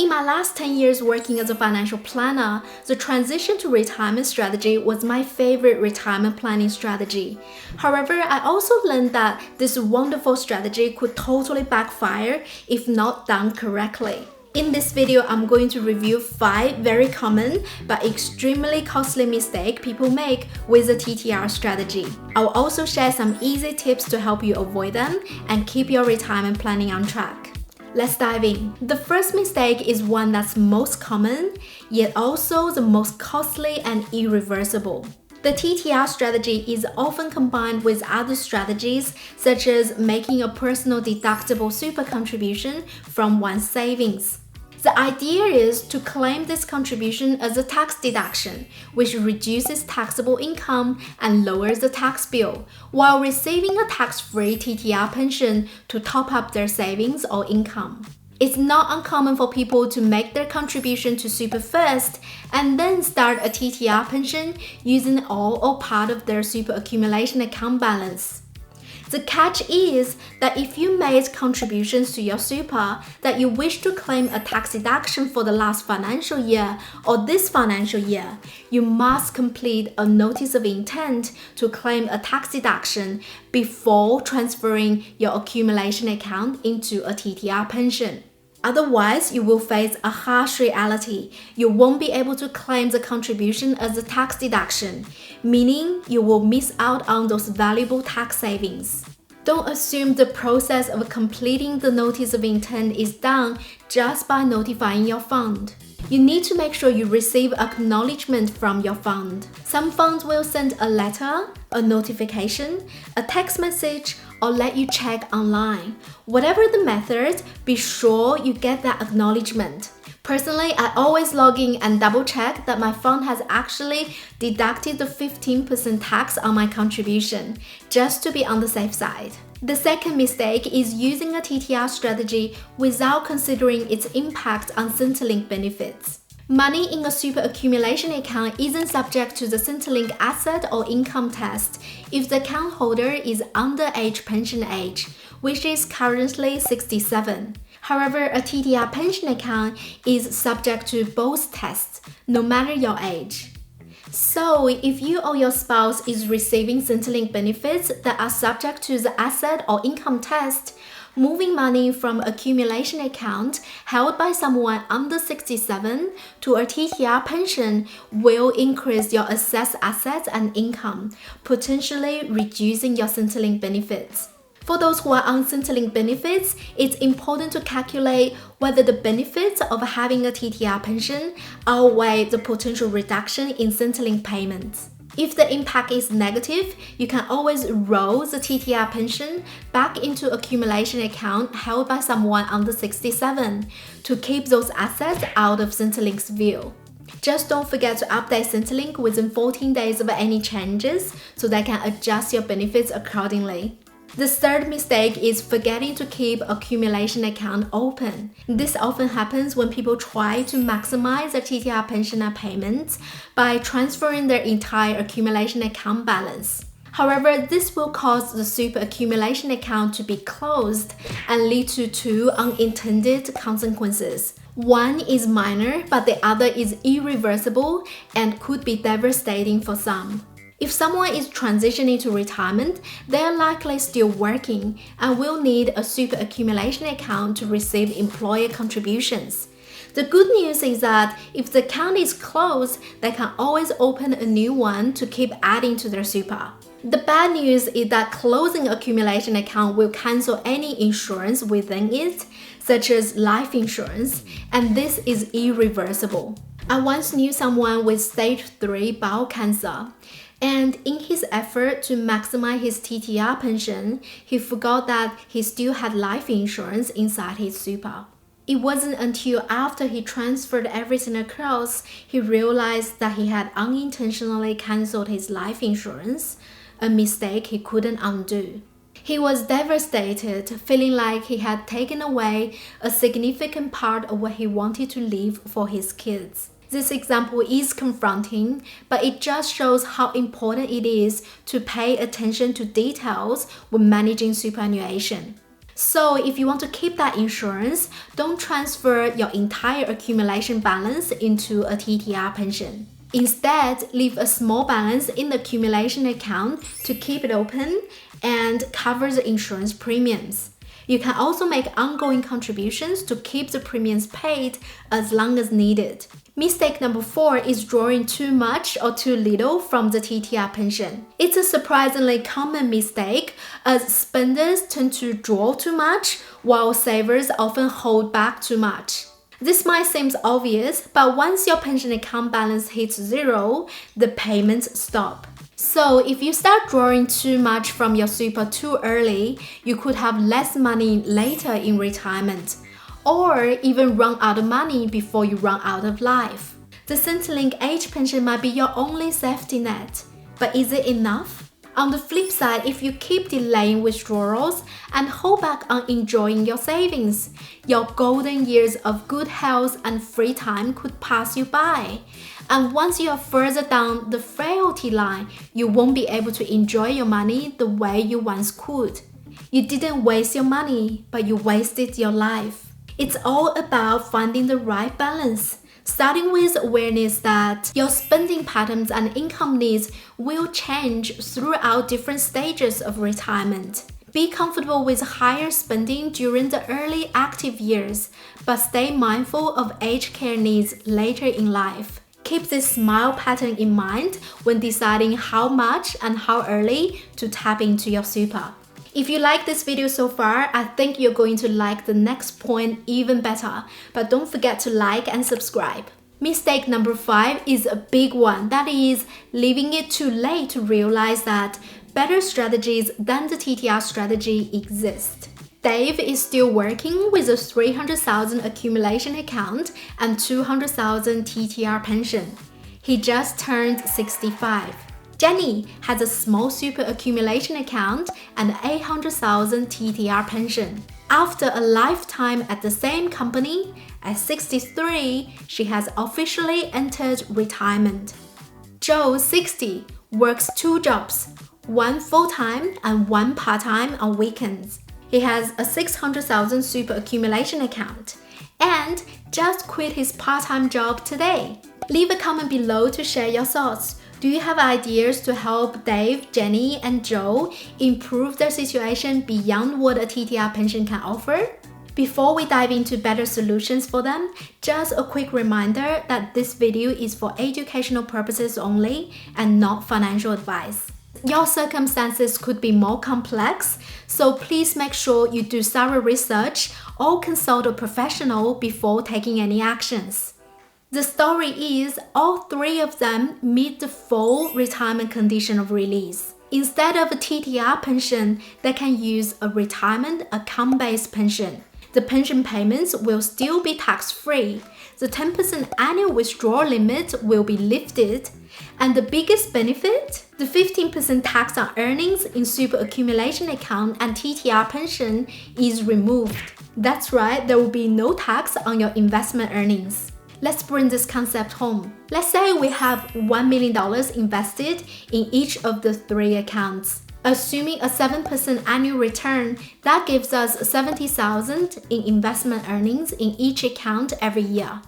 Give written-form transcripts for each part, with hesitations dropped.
In my last 10 years working as a financial planner, the transition to retirement strategy was my favorite retirement planning strategy. However, I also learned that this wonderful strategy could totally backfire if not done correctly. In this video, I'm going to review 5 very common but extremely costly mistakes people make with the TTR strategy. I'll also share some easy tips to help you avoid them and keep your retirement planning on track. Let's dive in. The first mistake is one that's most common, yet also the most costly and irreversible. The TTR strategy is often combined with other strategies, such as making a personal deductible super contribution from one's savings. The idea is to claim this contribution as a tax deduction, which reduces taxable income and lowers the tax bill, while receiving a tax-free TTR pension to top up their savings or income. It's not uncommon for people to make their contribution to super first and then start a TTR pension using all or part of their super accumulation account balance. The catch is that if you made contributions to your super that you wish to claim a tax deduction for the last financial year or this financial year, you must complete a notice of intent to claim a tax deduction before transferring your accumulation account into a TTR pension. Otherwise, you will face a harsh reality. You won't be able to claim the contribution as a tax deduction, meaning you will miss out on those valuable tax savings. Don't assume the process of completing the notice of intent is done just by notifying your fund. You need to make sure you receive acknowledgement from your fund. Some funds will send a letter, a notification, a text message, or let you check online. Whatever the method, be sure you get that acknowledgement. Personally, I always log in and double check that my fund has actually deducted the 15% tax on my contribution, just to be on the safe side. The second mistake is using a TTR strategy without considering its impact on Centrelink benefits. Money in a super accumulation account isn't subject to the Centrelink asset or income test if the account holder is under age pension age, which is currently 67. However, a TTR pension account is subject to both tests, no matter your age. So, if you or your spouse is receiving Centrelink benefits that are subject to the asset or income test, moving money from accumulation account held by someone under 67 to a TTR pension will increase your assessed assets and income, potentially reducing your Centrelink benefits. For those who are on Centrelink benefits, it's important to calculate whether the benefits of having a TTR pension outweigh the potential reduction in Centrelink payments. If the impact is negative, you can always roll the TTR pension back into accumulation account held by someone under 67 to keep those assets out of Centrelink's view. Just don't forget to update Centrelink within 14 days of any changes so they can adjust your benefits accordingly. The third mistake is forgetting to keep accumulation account open. This often happens when people try to maximize their TTR pensioner payments by transferring their entire accumulation account balance. However, this will cause the super accumulation account to be closed and lead to 2 unintended consequences. One is minor, but the other is irreversible and could be devastating for some. If someone is transitioning to retirement, they are likely still working and will need a super accumulation account to receive employer contributions. The good news is that if the account is closed, they can always open a new one to keep adding to their super. The bad news is that closing accumulation account will cancel any insurance within it, such as life insurance, and this is irreversible. I once knew someone with stage 3 bowel cancer. And in his effort to maximize his TTR pension, he forgot that he still had life insurance inside his super. It wasn't until after he transferred everything across, he realized that he had unintentionally cancelled his life insurance, a mistake he couldn't undo. He was devastated, feeling like he had taken away a significant part of what he wanted to leave for his kids. This example is confronting, but it just shows how important it is to pay attention to details when managing superannuation. So if you want to keep that insurance, don't transfer your entire accumulation balance into a TTR pension. Instead, leave a small balance in the accumulation account to keep it open and cover the insurance premiums. You can also make ongoing contributions to keep the premiums paid as long as needed. Mistake number 4 is drawing too much or too little from the TTR pension. It's a surprisingly common mistake as spenders tend to draw too much while savers often hold back too much. This might seem obvious, but once your pension account balance hits 0, the payments stop. So if you start drawing too much from your super too early, you could have less money later in retirement, or even run out of money before you run out of life. The Centrelink age pension might be your only safety net, but is it enough? On the flip side, if you keep delaying withdrawals and hold back on enjoying your savings, your golden years of good health and free time could pass you by. And once you are further down the frailty line, you won't be able to enjoy your money the way you once could. You didn't waste your money, but you wasted your life. It's all about finding the right balance. Starting with awareness that your spending patterns and income needs will change throughout different stages of retirement. Be comfortable with higher spending during the early active years, but stay mindful of aged care needs later in life. Keep this SMILE pattern in mind when deciding how much and how early to tap into your super. If you like this video so far, I think you're going to like the next point even better, but don't forget to like and subscribe. Mistake number 5 is a big one, that is leaving it too late to realize that better strategies than the TTR strategy exist. Dave is still working with a 300,000 accumulation account and 200,000 TTR pension. He just turned 65. Jenny has a small super accumulation account and 800,000 TTR pension. After a lifetime at the same company, at 63, she has officially entered retirement. Joe, 60, works 2 jobs, one full-time and one part-time on weekends. He has a 600,000 super accumulation account and just quit his part-time job today. Leave a comment below to share your thoughts. Do you have ideas to help Dave, Jenny, and Joe improve their situation beyond what a TTR pension can offer? Before we dive into better solutions for them, just a quick reminder that this video is for educational purposes only and not financial advice. Your circumstances could be more complex, so please make sure you do thorough research or consult a professional before taking any actions. The story is all 3 of them meet the full retirement condition of release. Instead of a TTR pension, they can use a retirement account-based pension. The pension payments will still be tax-free. The 10% annual withdrawal limit will be lifted. And the biggest benefit? The 15% tax on earnings in super accumulation account and TTR pension is removed. That's right, there will be no tax on your investment earnings. Let's bring this concept home. Let's say we have $1 million invested in each of the 3 accounts. Assuming a 7% annual return, that gives us $70,000 in investment earnings in each account every year.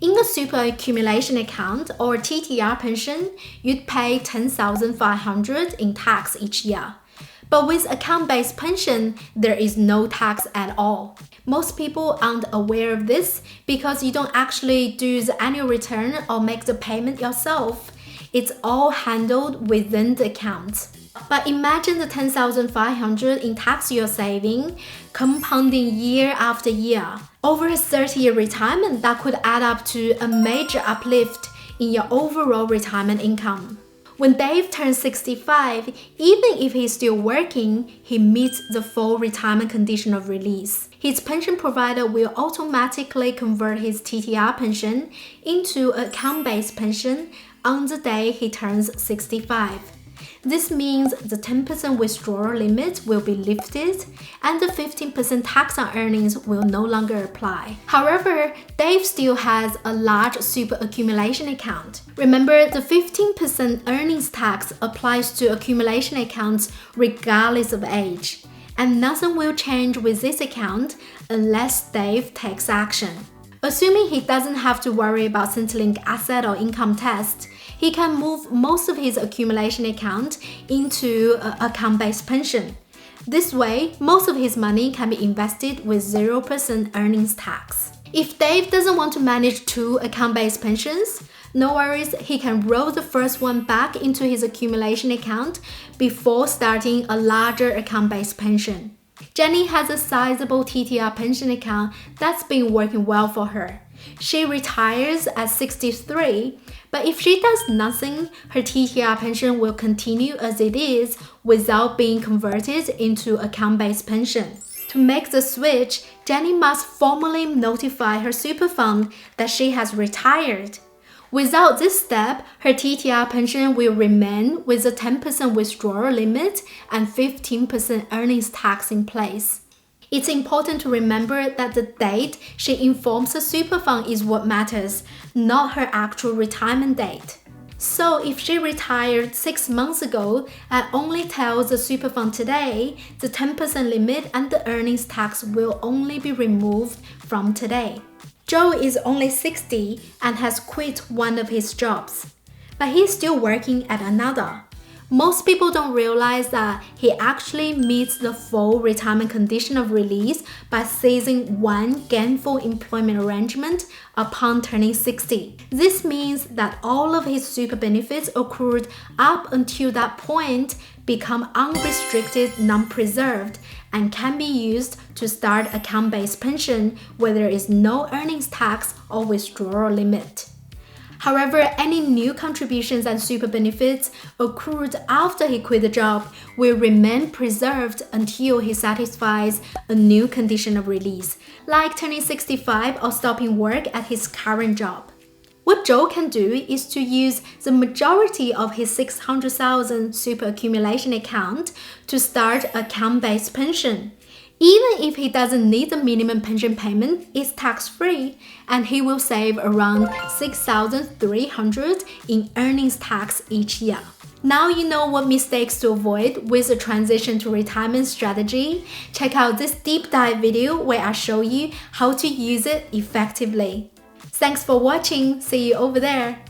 In a super accumulation account or TTR pension, you'd pay $10,500 in tax each year. But with account-based pension, there is no tax at all. Most people aren't aware of this because you don't actually do the annual return or make the payment yourself. It's all handled within the account. But imagine the $10,500 in tax you're saving, compounding year after year. Over a 30-year retirement, that could add up to a major uplift in your overall retirement income. When Dave turns 65, even if he's still working, he meets the full retirement condition of release. His pension provider will automatically convert his TTR pension into an account-based pension on the day he turns 65. This means the 10% withdrawal limit will be lifted and the 15% tax on earnings will no longer apply. However, Dave still has a large super accumulation account. Remember, the 15% earnings tax applies to accumulation accounts regardless of age. and nothing will change with this account unless Dave takes action. Assuming he doesn't have to worry about Centrelink asset or income test, he can move most of his accumulation account into an account-based pension. This way, most of his money can be invested with 0% earnings tax. If Dave doesn't want to manage 2 account-based pensions, no worries, he can roll the first one back into his accumulation account before starting a larger account-based pension. Jenny has a sizable TTR pension account that's been working well for her. She retires at 63, but if she does nothing, her TTR pension will continue as it is without being converted into account-based pension. To make the switch, Jenny must formally notify her super fund that she has retired. Without this step, her TTR pension will remain with a 10% withdrawal limit and 15% earnings tax in place. It's important to remember that the date she informs her super fund is what matters, not her actual retirement date. So if she retired 6 months ago and only tells the super fund today, the 10% limit and the earnings tax will only be removed from today. Joe is only 60 and has quit one of his jobs, but he's still working at another. Most people don't realize that he actually meets the full retirement condition of release by ceasing one gainful employment arrangement upon turning 60. This means that all of his super benefits accrued up until that point become unrestricted, non-preserved, and can be used to start account-based pension where there is no earnings tax or withdrawal limit. However, any new contributions and super benefits accrued after he quit the job will remain preserved until he satisfies a new condition of release, like turning 65 or stopping work at his current job. What Joe can do is to use the majority of his 600,000 super accumulation account to start account-based pension. Even if he doesn't need the minimum pension payment, it's tax-free, and he will save around $6,300 in earnings tax each year. Now you know what mistakes to avoid with a transition to retirement strategy. Check out this deep dive video where I show you how to use it effectively. Thanks for watching. See you over there.